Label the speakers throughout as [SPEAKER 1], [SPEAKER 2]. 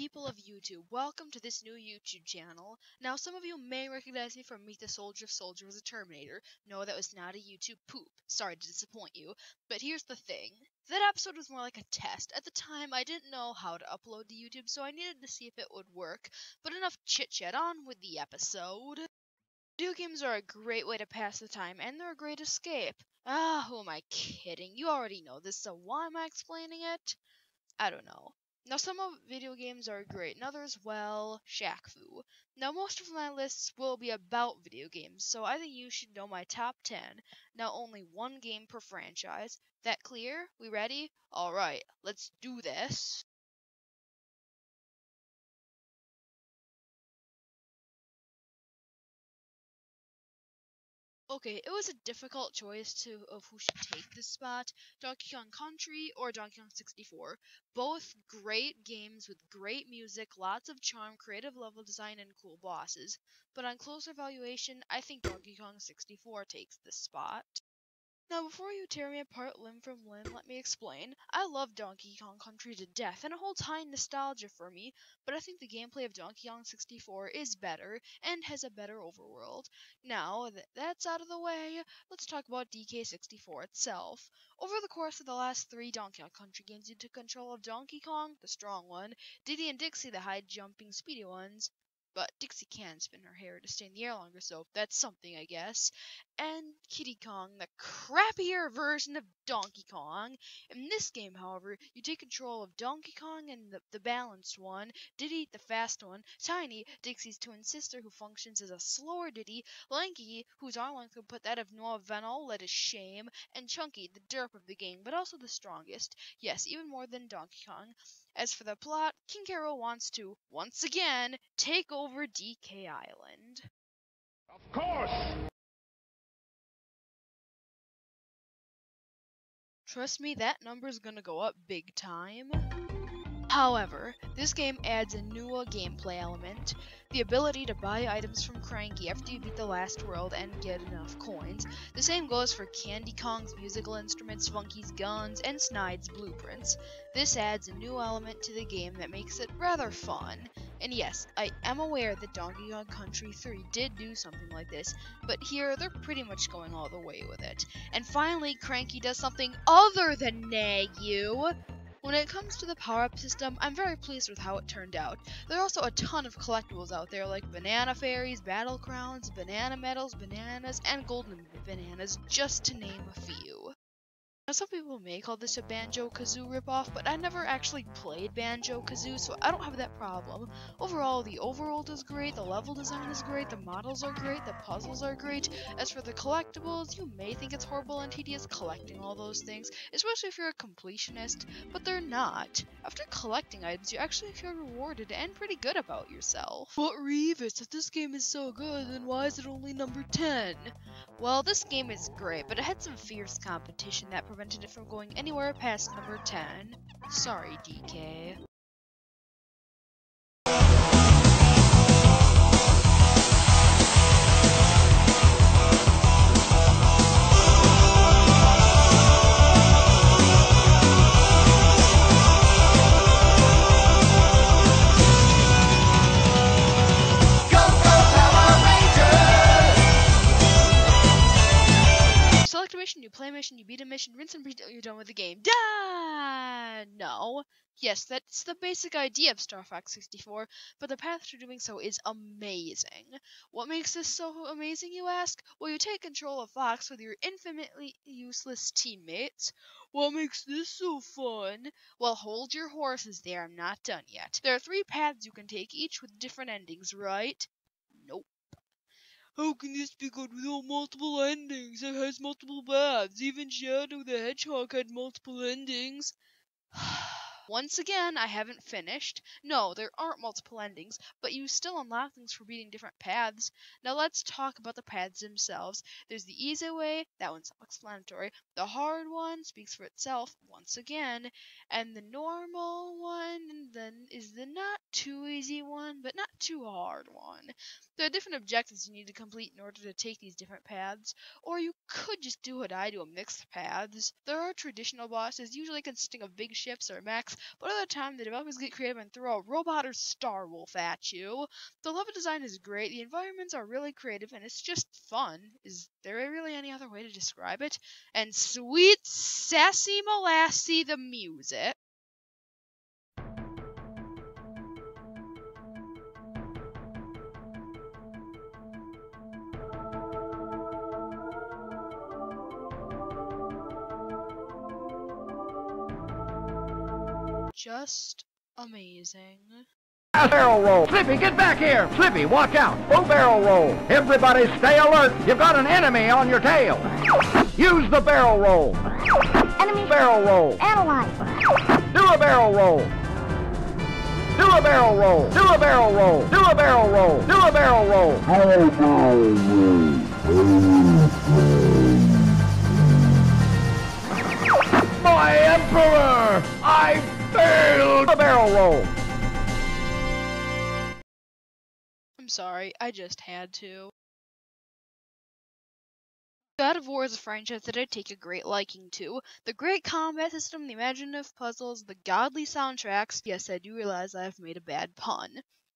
[SPEAKER 1] people of YouTube, welcome to this new YouTube channel. Now, some of you may recognize me from Meet the Soldier if Soldier was a Terminator. No, that was not a YouTube poop. Sorry to disappoint you. But here's the thing. That episode was more like a test. At the time, I didn't know how to upload to YouTube, so I needed to see if it would work. But enough chit-chat, on with the episode. Video games are a great way to pass the time, and they're a great escape. Who am I kidding? You already know this, so why am I explaining it? I don't know. Now, some of video games are great, and others, well, Shaq Fu. Now, most of my lists will be about video games, so I think you should know my top 10. Now, only one game per franchise. That clear? We ready? Alright, let's do this. Okay, it was a difficult choice of who should take this spot, Donkey Kong Country or Donkey Kong 64. Both great games with great music, lots of charm, creative level design, and cool bosses. But on closer evaluation, I think Donkey Kong 64 takes this spot. Now, before you tear me apart limb from limb, let me explain. I love Donkey Kong Country to death, and it holds high nostalgia for me, but I think the gameplay of Donkey Kong 64 is better, and has a better overworld. Now, that's out of the way, let's talk about DK64 itself. Over the course of the last 3 Donkey Kong Country games, you took control of Donkey Kong, the strong one, Diddy and Dixie, the high-jumping, speedy ones, but Dixie can spin her hair to stay in the air longer, so that's something, I guess. And Kiddy Kong, the crappier version of Donkey Kong. In this game, however, you take control of Donkey Kong and the balanced one, Diddy, the fast one, Tiny, Dixie's twin sister who functions as a slower Diddy, Lanky, whose arm length could put that of Noah Venal to shame, and Chunky, the derp of the game, but also the strongest. Yes, even more than Donkey Kong. As for the plot, King K. Rool wants to, once again, take over DK Island.
[SPEAKER 2] Of course!
[SPEAKER 1] Trust me, that number's gonna go up big time. However, this game adds a new gameplay element, the ability to buy items from Cranky after you beat the last world and get enough coins. The same goes for Candy Kong's musical instruments, Funky's guns, and Snide's blueprints. This adds a new element to the game that makes it rather fun. And yes, I am aware that Donkey Kong Country 3 did do something like this, but here they're pretty much going all the way with it. And finally, Cranky does something other than nag you. When it comes to the power-up system, I'm very pleased with how it turned out. There are also a ton of collectibles out there like banana fairies, battle crowns, banana medals, bananas, and golden bananas, just to name a few. Now, some people may call this a Banjo-Kazooie ripoff, but I never actually played Banjo-Kazooie, so I don't have that problem. Overall, the overworld is great, the level design is great, the models are great, the puzzles are great. As for the collectibles, you may think it's horrible and tedious collecting all those things, especially if you're a completionist, but they're not. After collecting items, you actually feel rewarded and pretty good about yourself. But Reeves, if this game is so good, then why is it only number 10? Well, this game is great, but it had some fierce competition that prevented it from going anywhere past number 10. Sorry, DK. Select a mission, you play a mission, you beat a mission, rinse and repeat until you're done with the game. No. Yes, that's the basic idea of Star Fox 64, but the path to doing so is amazing. What makes this so amazing, you ask? Well, you take control of Fox with your infinitely useless teammates. What makes this so fun? Well, hold your horses there, I'm not done yet. There are 3 paths you can take, each with different endings, right? Nope. How can this be good without multiple endings? It has multiple paths. Even Shadow the Hedgehog had multiple endings. Once again, I haven't finished. No, there aren't multiple endings, but you still unlock things for beating different paths. Now let's talk about the paths themselves. There's the easy way, that one's self-explanatory. The hard one speaks for itself, once again. And the normal one, then is the not too easy one, but not too hard one. There are different objectives you need to complete in order to take these different paths, or you could just do what I do and mix the paths. There are traditional bosses, usually consisting of big ships or mechs, but other time the developers get creative and throw a robot or Star Wolf at you. The level design is great, the environments are really creative, and it's just fun. Is there really any other way to describe it? And sweet sassy molassy the music. Just amazing.
[SPEAKER 2] Barrel roll. Flippy, get back here. Flippy, watch out. Full barrel roll. Everybody stay alert. You've got an enemy on your tail. Use the barrel roll.
[SPEAKER 3] Enemy
[SPEAKER 2] Barrel roll.
[SPEAKER 3] analyze.
[SPEAKER 2] Do a barrel roll. Do a barrel roll. Do a barrel roll. Do a barrel roll. Do a barrel roll. My Emperor! I failed! A barrel roll.
[SPEAKER 1] I'm sorry, I just had to. God of War is a franchise that I take a great liking to. The great combat system, the imaginative puzzles, the godly soundtracks. Yes, I do realize I have made a bad pun.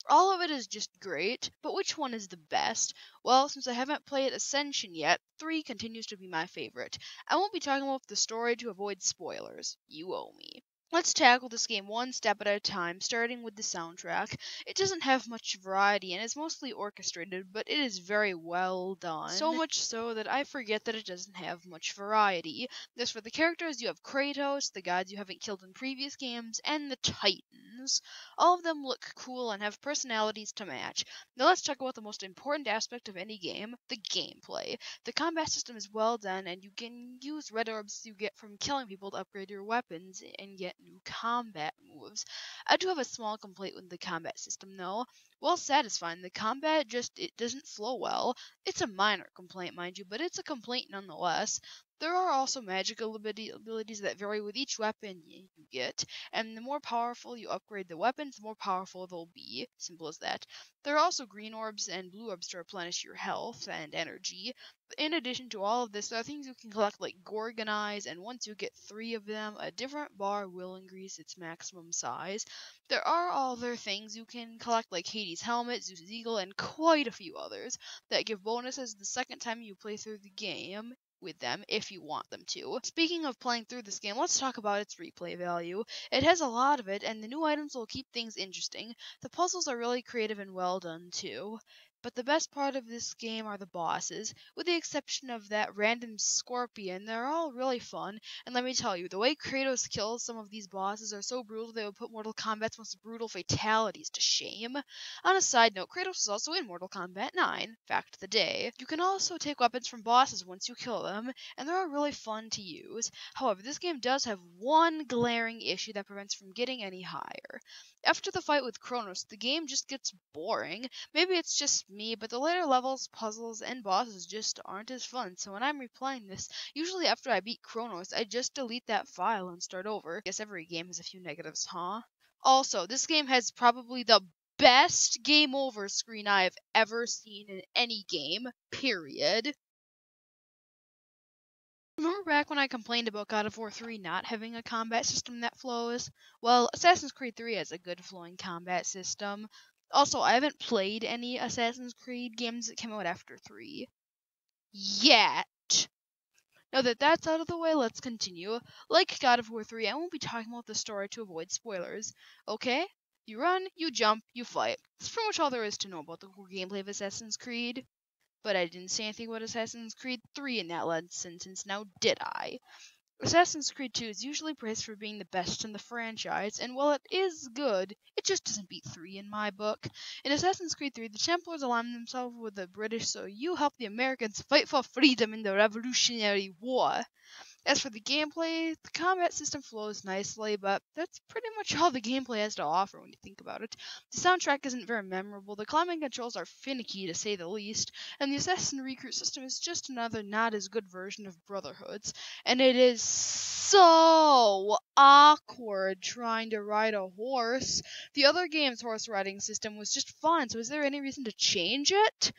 [SPEAKER 1] All of it is just great, but which one is the best? Well, since I haven't played Ascension yet, 3 continues to be my favorite. I won't be talking about the story to avoid spoilers. You owe me. Let's tackle this game one step at a time, starting with the soundtrack. It doesn't have much variety and is mostly orchestrated, but it is very well done. So much so that I forget that it doesn't have much variety. As for the characters, you have Kratos, the gods you haven't killed in previous games, and the Titans. All of them look cool and have personalities to match. Now let's talk about the most important aspect of any game, the gameplay. The combat system is well done, and you can use red orbs you get from killing people to upgrade your weapons and get new combat moves. I do have a small complaint with the combat system though. While satisfying, the combat it doesn't flow well. It's a minor complaint, mind you, but it's a complaint nonetheless. There are also magical abilities that vary with each weapon you get, and the more powerful you upgrade the weapons, the more powerful they'll be. Simple as that. There are also green orbs and blue orbs to replenish your health and energy. In addition to all of this, there are things you can collect like Gorgon Eyes, and once you get 3 of them, a different bar will increase its maximum size. There are other things you can collect like Hades' Helmet, Zeus' Eagle, and quite a few others that give bonuses the second time you play through the game with them if you want them to. Speaking of playing through this game, let's talk about its replay value. It has a lot of it, and the new items will keep things interesting. The puzzles are really creative and well done too. But the best part of this game are the bosses. With the exception of that random scorpion, they're all really fun. And let me tell you, the way Kratos kills some of these bosses are so brutal they would put Mortal Kombat's most brutal fatalities to shame. On a side note, Kratos is also in Mortal Kombat 9, fact of the day. You can also take weapons from bosses once you kill them, and they're really fun to use. However, this game does have one glaring issue that prevents from getting any higher. After the fight with Kronos, the game just gets boring. Maybe it's just me, but the later levels, puzzles, and bosses just aren't as fun, so when I'm replaying this, usually after I beat Kronos, I just delete that file and start over. Guess every game has a few negatives, huh? Also, this game has probably the best game over screen I have ever seen in any game, period. Remember back when I complained about God of War 3 not having a combat system that flows? Well, Assassin's Creed 3 has a good flowing combat system. Also, I haven't played any Assassin's Creed games that came out after 3. Yet. Now that that's out of the way, let's continue. Like God of War 3, I won't be talking about the story to avoid spoilers. Okay? You run, you jump, you fight. That's pretty much all there is to know about the core gameplay of Assassin's Creed. But I didn't say anything about Assassin's Creed 3 in that last sentence, now did I? Assassin's Creed 2 is usually praised for being the best in the franchise, and while it is good, it just doesn't beat 3 in my book. In Assassin's Creed 3, the Templars align themselves with the British, so you help the Americans fight for freedom in the Revolutionary War. As for the gameplay, the combat system flows nicely, but that's pretty much all the gameplay has to offer when you think about it. The soundtrack isn't very memorable, the climbing controls are finicky to say the least, and the assassin recruit system is just another not as good version of Brotherhood's, and it is so awkward trying to ride a horse. The other game's horse riding system was just fun, so is there any reason to change it?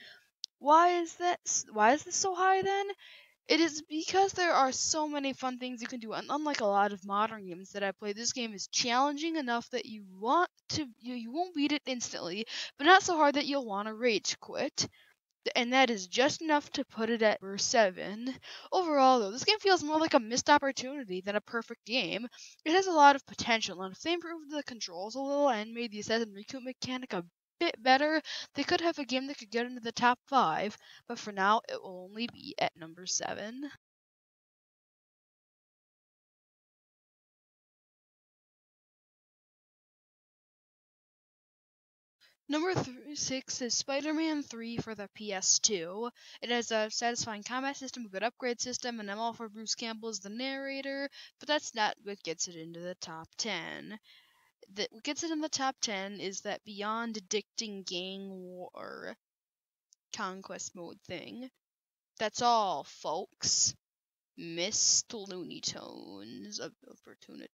[SPEAKER 1] Why is this so high then? It is because there are so many fun things you can do, and unlike a lot of modern games that I play, this game is challenging enough that you won't beat it instantly, but not so hard that you'll want to rage quit. And that is just enough to put it at number 7. Overall, though, this game feels more like a missed opportunity than a perfect game. It has a lot of potential, and if they improved the controls a little and made the assassin recruit mechanic a bit better, they could have a game that could get into the top 5, but for now, it will only be at number 7. Number 6 is Spider-Man 3 for the PS2. It has a satisfying combat system, a good upgrade system, and I'm all for Bruce Campbell as the narrator, but that's not what gets it into the top 10. What gets it in the top 10 is that beyond addicting gang war conquest mode thing. That's all, folks. Missed Looney Tunes of opportunity.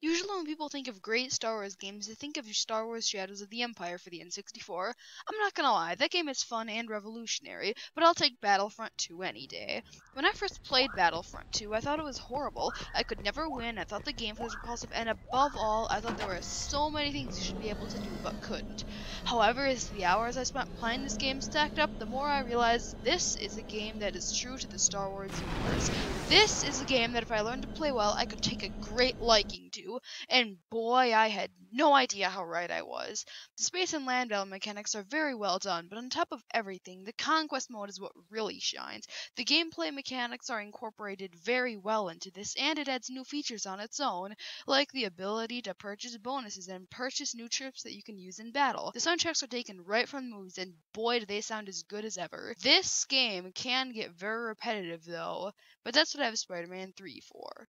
[SPEAKER 1] Usually when people think of great Star Wars games, they think of Star Wars Shadows of the Empire for the N64. I'm not gonna lie, that game is fun and revolutionary, but I'll take Battlefront 2 any day. When I first played Battlefront 2, I thought it was horrible. I could never win, I thought the gameplay was repulsive, and above all, I thought there were so many things you should be able to do but couldn't. However, as the hours I spent playing this game stacked up, the more I realized this is a game that is true to the Star Wars universe. This is a game that if I learned to play well, I could take a great liking to, and boy, I had no idea how right I was. The space and land battle mechanics are very well done, but on top of everything, the conquest mode is what really shines. The gameplay mechanics are incorporated very well into this, and it adds new features on its own, like the ability to purchase bonuses and purchase new trips that you can use in battle. The soundtracks are taken right from the movies, and boy, do they sound as good as ever. This game can get very repetitive, though, but that's what I have Spider-Man 3 for.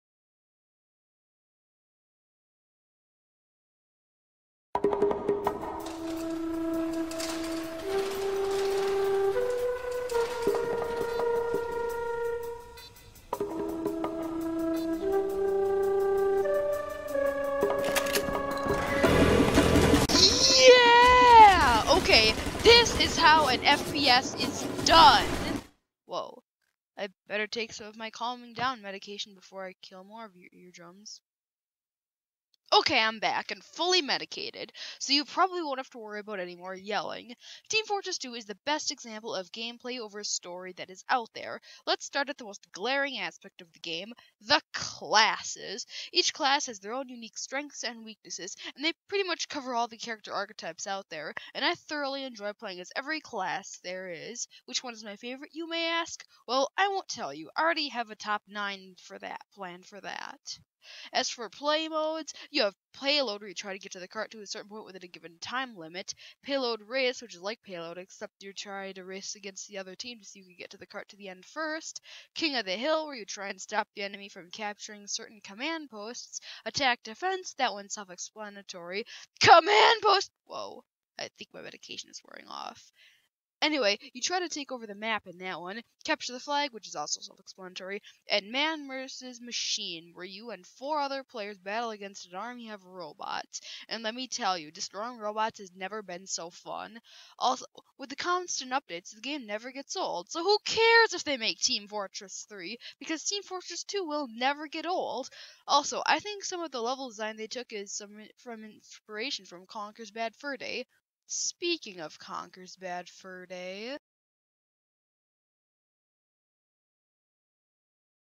[SPEAKER 1] Yeah! Okay, this is how an FPS is done. Whoa. I better take some of my calming down medication before I kill more of your eardrums. Okay, I'm back and fully medicated, so you probably won't have to worry about any more yelling. Team Fortress 2 is the best example of gameplay over story that is out there. Let's start at the most glaring aspect of the game, the classes. Each class has their own unique strengths and weaknesses, and they pretty much cover all the character archetypes out there, and I thoroughly enjoy playing as every class there is. Which one is my favorite, you may ask? Well, I won't tell you. I already have a top 9 for that, planned for that. As for play modes, you have Payload, where you try to get to the cart to a certain point within a given time limit. Payload Race, which is like Payload, except you try to race against the other team so you can get to the cart to the end first. King of the Hill, where you try and stop the enemy from capturing certain command posts. Attack Defense, that one's self-explanatory. Command Post! Whoa, I think my medication is wearing off. Anyway, you try to take over the map in that one, capture the flag, which is also self-explanatory, and Man vs. Machine, where you and 4 other players battle against an army of robots. And let me tell you, destroying robots has never been so fun. Also, with the constant updates, the game never gets old, so who cares if they make Team Fortress 3, because Team Fortress 2 will never get old. Also, I think some of the level design they took is from inspiration from Conker's Bad Fur Day. Speaking of Conker's Bad Fur Day.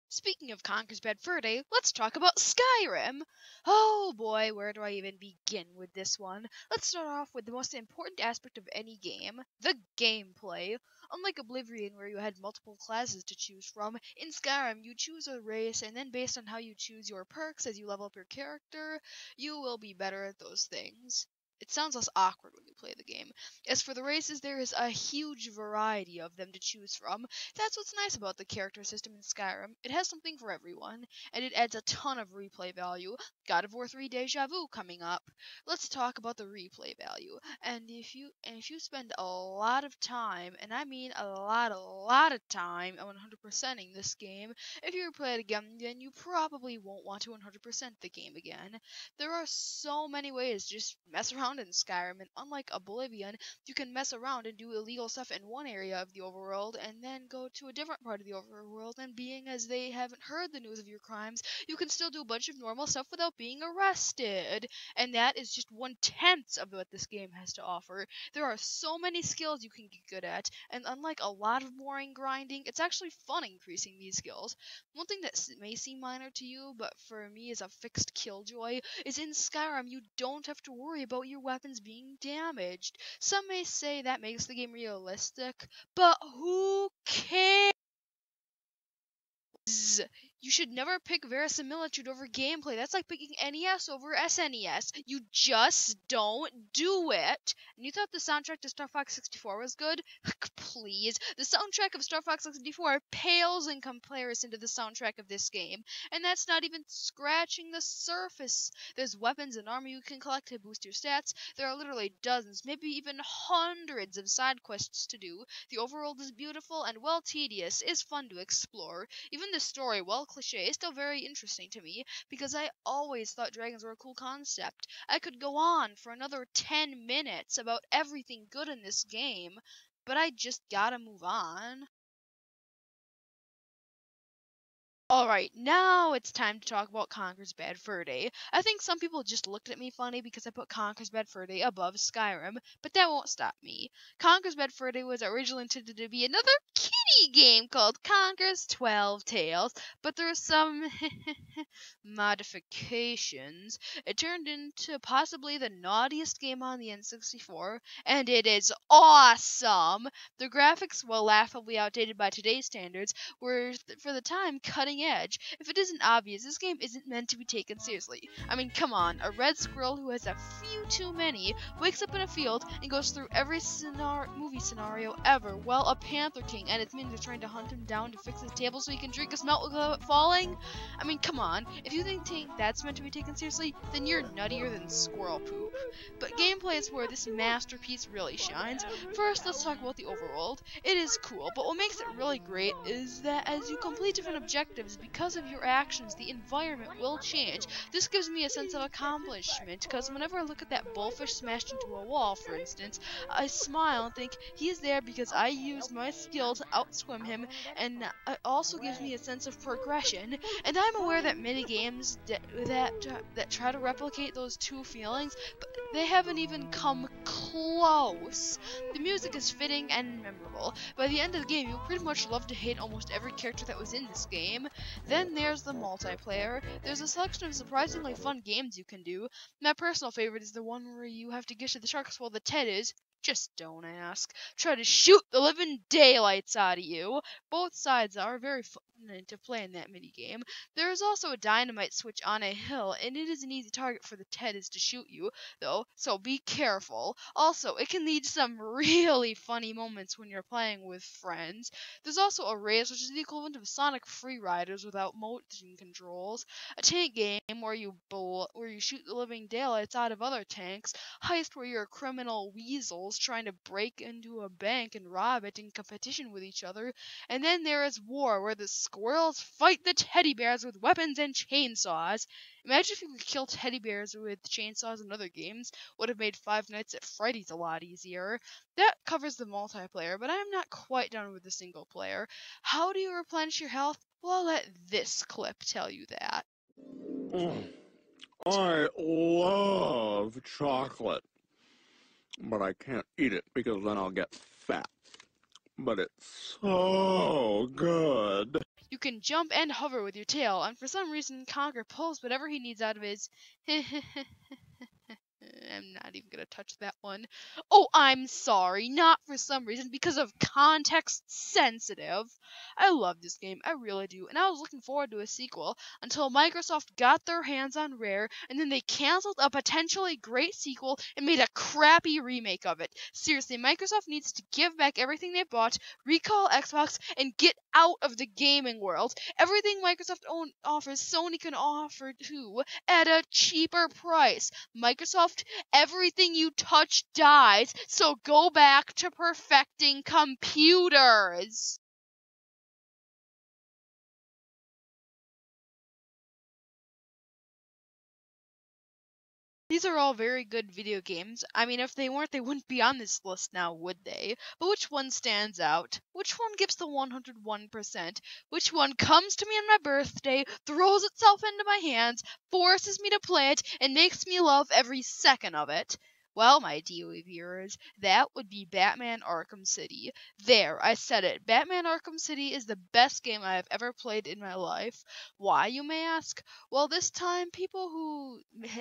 [SPEAKER 1] Speaking of Conker's Bad Fur Day, let's talk about Skyrim! Oh boy, where do I even begin with this one? Let's start off with the most important aspect of any game, the gameplay. Unlike Oblivion, where you had multiple classes to choose from, in Skyrim you choose a race, and then based on how you choose your perks as you level up your character, you will be better at those things. it sounds less awkward when you play the game. As for the races, there is a huge variety of them to choose from. That's what's nice about the character system in Skyrim. It has something for everyone, and it adds a ton of replay value. God of War 3 Deja Vu coming up. Let's talk about the replay value. And if you spend a lot of time, and I mean a lot of time on 100%ing this game, if you replay it again, then you probably won't want to 100% the game again. There are so many ways to just mess around in Skyrim, and unlike Oblivion, you can mess around and do illegal stuff in one area of the overworld and then go to a different part of the overworld, and being as they haven't heard the news of your crimes, you can still do a bunch of normal stuff without being arrested. And that is just 1/10 of what this game has to offer. There are so many skills you can get good at, and unlike a lot of boring grinding, it's actually fun increasing these skills. One thing that may seem minor to you, but for me is a fixed killjoy, is in Skyrim you don't have to worry about your weapons being damaged. Some may say that makes the game realistic, but who cares? You should never pick verisimilitude over gameplay. That's like picking NES over SNES. You just don't do it. And you thought the soundtrack to Star Fox 64 was good? Please. The soundtrack of Star Fox 64 pales in comparison to the soundtrack of this game. And that's not even scratching the surface. There's weapons and armor you can collect to boost your stats. There are literally dozens, maybe even hundreds of side quests to do. The overworld is beautiful, and while tedious, is fun to explore. Even the story, while cliche, is still very interesting to me, because I always thought dragons were a cool concept. I could go on for another 10 minutes about everything good in this game, but I just gotta move on. Alright, now it's time to talk about Conker's Bad Fur Day. I think some people just looked at me funny because I put Conker's Bad Fur Day above Skyrim, but that won't stop me. Conker's Bad Fur Day was originally intended to be another kitty game called Conker's 12 Tales, but there are some modifications. It turned into possibly the naughtiest game on the N64, and it is awesome! The graphics, while laughably outdated by today's standards, were, for the time, cutting edge. If it isn't obvious, this game isn't meant to be taken seriously. I mean, come on, a red squirrel who has a few too many wakes up in a field and goes through every movie scenario ever, while a Panther King and its minions are trying to hunt him down to fix his table so he can drink his milk without falling. I mean, come on, if you think that's meant to be taken seriously, then you're nuttier than squirrel poop. But gameplay is where this masterpiece really shines. First, let's talk about the overworld. It is cool, but what makes it really great is that as you complete different objectives, because of your actions, the environment will change. This gives me a sense of accomplishment, because whenever I look at that bullfish smashed into a wall, for instance, I smile and think he is there because I used my skill to outswim him, and it also gives me a sense of progression. And I'm aware that many games that try to replicate those two feelings, but they haven't even come close. The music is fitting and memorable. By the end of the game, you'll pretty much love to hate almost every character that was in this game. Then there's the multiplayer. There's a selection of surprisingly fun games you can do. My personal favorite is the one where you have to get to the sharks while the Ted is, just don't ask, try to shoot the living daylights out of you. Both sides are very fun to play in that minigame. There is also a dynamite switch on a hill, and it is an easy target for the Teddies to shoot you, though, so be careful. Also, it can lead to some really funny moments when you're playing with friends. There's also a race, which is the equivalent of Sonic Free Riders without motion controls. A tank game where you shoot the living daylights out of other tanks. Heist where you're criminal weasels trying to break into a bank and rob it in competition with each other. And then there is war, where the squirrels fight the teddy bears with weapons and chainsaws. Imagine if you could kill teddy bears with chainsaws in other games. Would have made Five Nights at Freddy's a lot easier. That covers the multiplayer, but I am not quite done with the single player. How do you replenish your health? Well, I'll let this clip tell you that.
[SPEAKER 3] I love chocolate, but I can't eat it because then I'll get fat. But it's so good.
[SPEAKER 1] You can jump and hover with your tail, and for some reason Conker pulls whatever he needs out of his I'm not even gonna touch that one. Oh, I'm sorry, not for some reason, because of context sensitive. I love this game, I really do, and I was looking forward to a sequel until Microsoft got their hands on Rare, and then they canceled a potentially great sequel and made a crappy remake of it. Seriously, Microsoft needs to give back everything they bought, recall Xbox, and get out of the gaming world. Everything Microsoft offers, Sony can offer too, at a cheaper price. Microsoft, everything you touch dies, so go back to perfecting computers. These are all very good video games. I mean, if they weren't, they wouldn't be on this list now, would they? But which one stands out? Which one gives the 101%? Which one comes to me on my birthday, throws itself into my hands, forces me to play it, and makes me love every second of it? Well, my DOE viewers, that would be Batman Arkham City. There, I said it. Batman Arkham City is the best game I have ever played in my life. Why, you may ask? Well, this time, people who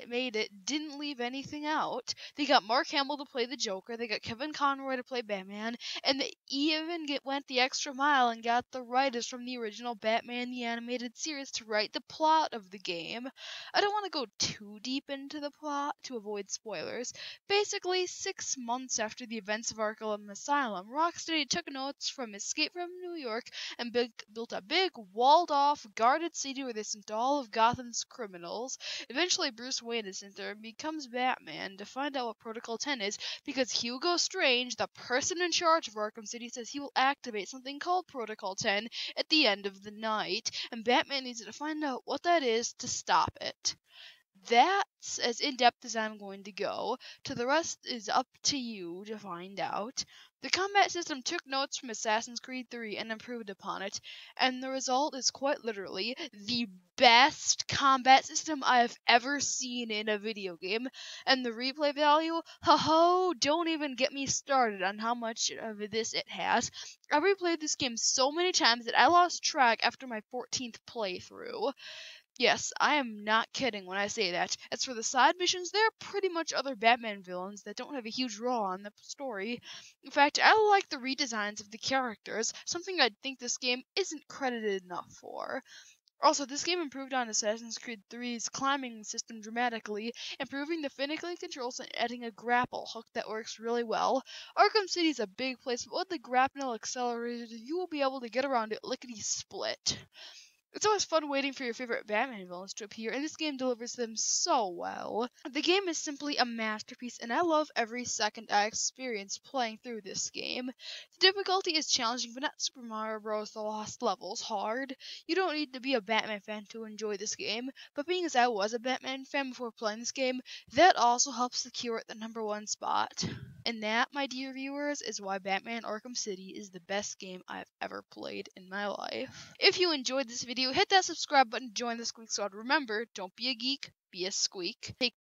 [SPEAKER 1] made it didn't leave anything out. They got Mark Hamill to play the Joker, they got Kevin Conroy to play Batman, and they even went the extra mile and got the writers from the original Batman the Animated Series to write the plot of the game. I don't want to go too deep into the plot to avoid spoilers. Basically, 6 months after the events of Arkham Asylum, Rocksteady took notes from Escape from New York and built a big, walled-off, guarded city where they sent all of Gotham's criminals. Eventually, Bruce Wayne is sent there and becomes Batman to find out what Protocol 10 is, because Hugo Strange, the person in charge of Arkham City, says he will activate something called Protocol 10 at the end of the night, and Batman needs to find out what that is to stop it. That's as in-depth as I'm going to go. The rest is up to you to find out. The combat system took notes from Assassin's Creed 3 and improved upon it, and the result is quite literally the best combat system I have ever seen in a video game. And the replay value, ho, don't even get me started on how much of this it has. I replayed this game so many times that I lost track after my 14th playthrough. Yes, I am not kidding when I say that. As for the side missions, they're pretty much other Batman villains that don't have a huge role in the story. In fact, I like the redesigns of the characters, something I think this game isn't credited enough for. Also, this game improved on Assassin's Creed 3's climbing system dramatically, improving the finicky controls and adding a grapple hook that works really well. Arkham City is a big place, but with the grapnel accelerator, you will be able to get around it lickety-split. It's always fun waiting for your favorite Batman villains to appear, and this game delivers them so well. The game is simply a masterpiece, and I love every second I experience playing through this game. The difficulty is challenging, but not Super Mario Bros. The Lost Levels hard. You don't need to be a Batman fan to enjoy this game, but being as I was a Batman fan before playing this game, that also helps secure it the #1 spot. And that, my dear viewers, is why Batman Arkham City is the best game I've ever played in my life. If you enjoyed this video, hit that subscribe button to join the Squeak Squad. Remember, don't be a geek, be a squeak. Take